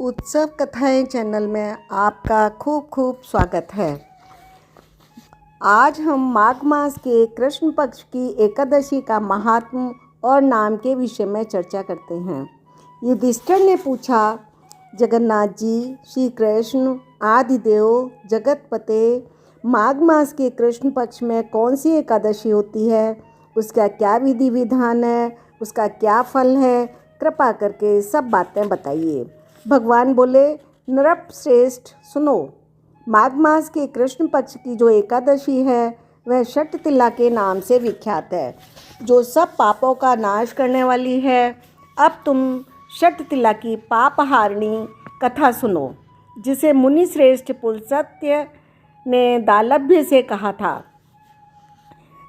उत्सव कथाएं चैनल में आपका खूब खूब स्वागत है। आज हम माघ मास के कृष्ण पक्ष की एकादशी का महात्म और नाम के विषय में चर्चा करते हैं। युधिष्ठिर ने पूछा, जगन्नाथ जी, श्री कृष्ण आदिदेव जगतपते, माघ मास के कृष्ण पक्ष में कौन सी एकादशी होती है, उसका क्या विधि विधान है, उसका क्या फल है, कृपा करके सब बातें बताइए। भगवान बोले, नृप श्रेष्ठ सुनो, माघ मास के कृष्ण पक्ष की जो एकादशी है वह षटतिला के नाम से विख्यात है, जो सब पापों का नाश करने वाली है। अब तुम षटतिला की पापहारिणी कथा सुनो, जिसे मुनि श्रेष्ठ पुलस्त्य ने दालभ्य से कहा था।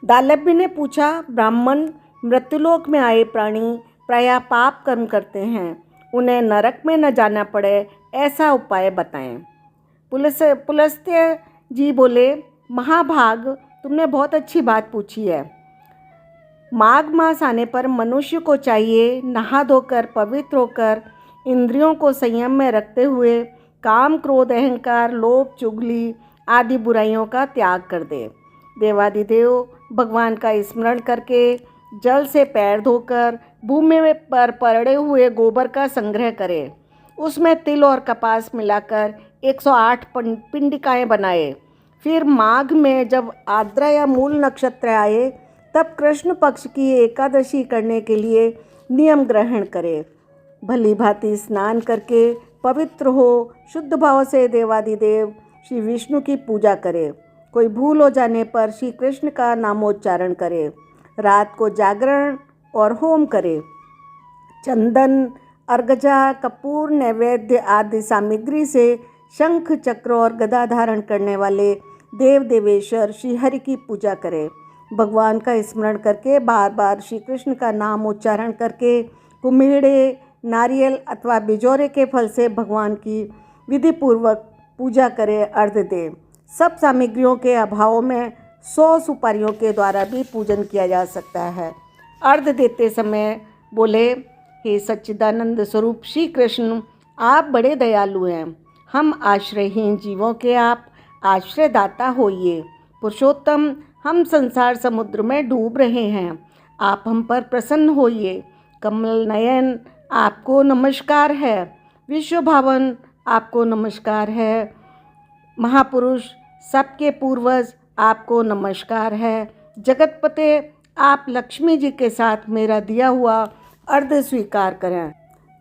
दालभ्य ने पूछा, ब्राह्मण मृत्युलोक में आए प्राणी प्रायः पाप कर्म करते हैं, उन्हें नरक में न जाना पड़े ऐसा उपाय बताएं। पुलस्त्य जी बोले, महाभाग, तुमने बहुत अच्छी बात पूछी है। माघ मास आने पर मनुष्य को चाहिए नहा धोकर पवित्र होकर इंद्रियों को संयम में रखते हुए काम क्रोध अहंकार लोभ चुगली आदि बुराइयों का त्याग कर दे। देवादिदेव भगवान का स्मरण करके जल से पैर धोकर भूमि पर पड़े हुए गोबर का संग्रह करे, उसमें तिल और कपास मिलाकर 108 पिंडिकाएँ बनाए। फिर माघ में जब आर्द्रा या मूल नक्षत्र आए तब कृष्ण पक्ष की एकादशी करने के लिए नियम ग्रहण करे। भली भांति स्नान करके पवित्र हो शुद्ध भाव से देवादिदेव श्री विष्णु की पूजा करे। कोई भूल हो जाने पर श्री कृष्ण का नामोच्चारण करे। रात को जागरण और होम करे। चंदन अर्गजा कपूर नैवेद्य आदि सामग्री से शंख चक्र और गदा धारण करने वाले देव देवेश्वर श्री हरि की पूजा करे। भगवान का स्मरण करके बार बार श्री कृष्ण का नाम उच्चारण करके कुम्हेड़े नारियल अथवा बिजोरे के फल से भगवान की विधिपूर्वक पूजा करे, अर्घ्य दे। सब सामग्रियों के अभाव में 100 सुपारियों के द्वारा भी पूजन किया जा सकता है। अर्घ्य देते समय बोले, हे सच्चिदानंद स्वरूप श्री कृष्ण, आप बड़े दयालु हैं। हम आश्रयहीन जीवों के आप आश्रयदाता होइए। पुरुषोत्तम, हम संसार समुद्र में डूब रहे हैं, आप हम पर प्रसन्न होइए। कमल नयन, आपको नमस्कार है। विश्वभावन, आपको नमस्कार है। महापुरुष, सबके पूर्वज, आपको नमस्कार है। जगतपते, आप लक्ष्मी जी के साथ मेरा दिया हुआ अर्घ्य स्वीकार करें।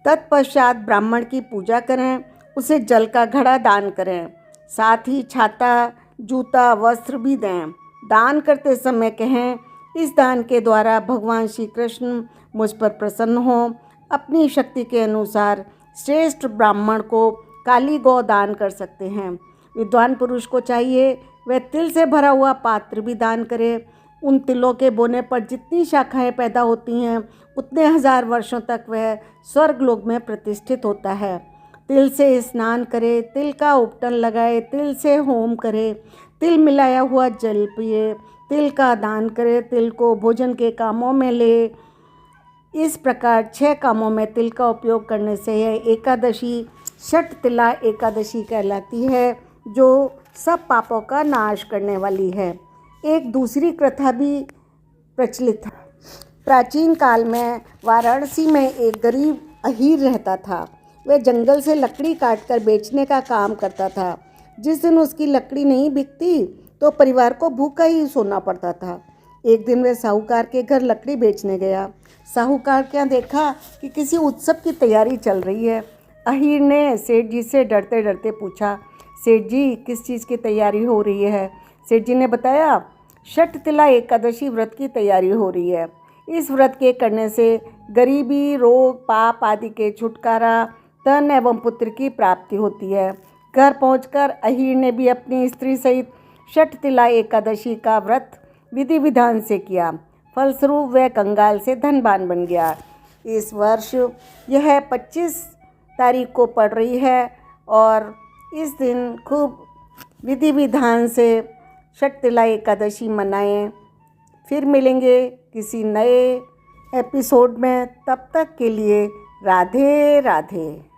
तत्पश्चात ब्राह्मण की पूजा करें, उसे जल का घड़ा दान करें, साथ ही छाता जूता वस्त्र भी दें। दान करते समय कहें, इस दान के द्वारा भगवान श्री कृष्ण मुझ पर प्रसन्न हों। अपनी शक्ति के अनुसार श्रेष्ठ ब्राह्मण को काली गौ दान कर सकते हैं। विद्वान पुरुष को चाहिए वह तिल से भरा हुआ पात्र भी दान करे। उन तिलों के बोने पर जितनी शाखाएं पैदा होती हैं उतने 1000 वर्षों तक वह स्वर्गलोक में प्रतिष्ठित होता है। तिल से स्नान करे, तिल का उपटन लगाए, तिल से होम करे, तिल मिलाया हुआ जल पिए, तिल का दान करे, तिल को भोजन के कामों में ले। इस प्रकार 6 कामों में तिल का उपयोग करने से यह एकादशी षटतिला एकादशी कहलाती है, जो सब पापों का नाश करने वाली है। एक दूसरी कथा भी प्रचलित है। प्राचीन काल में वाराणसी में एक गरीब अहीर रहता था। वह जंगल से लकड़ी काटकर बेचने का काम करता था। जिस दिन उसकी लकड़ी नहीं बिकती तो परिवार को भूखा ही सोना पड़ता था। एक दिन वह साहूकार के घर लकड़ी बेचने गया। साहूकार के यहाँ देखा कि किसी उत्सव की तैयारी चल रही है। अहीर ने सेठ जी से डरते डरते पूछा, सेठ जी, किस चीज़ की तैयारी हो रही है? सेठ जी ने बताया, षटतिला एकादशी व्रत की तैयारी हो रही है। इस व्रत के करने से गरीबी रोग पाप आदि के छुटकारा धन एवं पुत्र की प्राप्ति होती है। घर पहुंचकर अहीर ने भी अपनी स्त्री सहित षटतिला एकादशी का व्रत विधि विधान से किया। फलस्वरूप वह कंगाल से धनवान बन गया। इस वर्ष यह 25 तारीख को पड़ रही है और इस दिन खूब विधि विधान से षटतिला एकादशी मनाएं। फिर मिलेंगे किसी नए एपिसोड में, तब तक के लिए राधे राधे।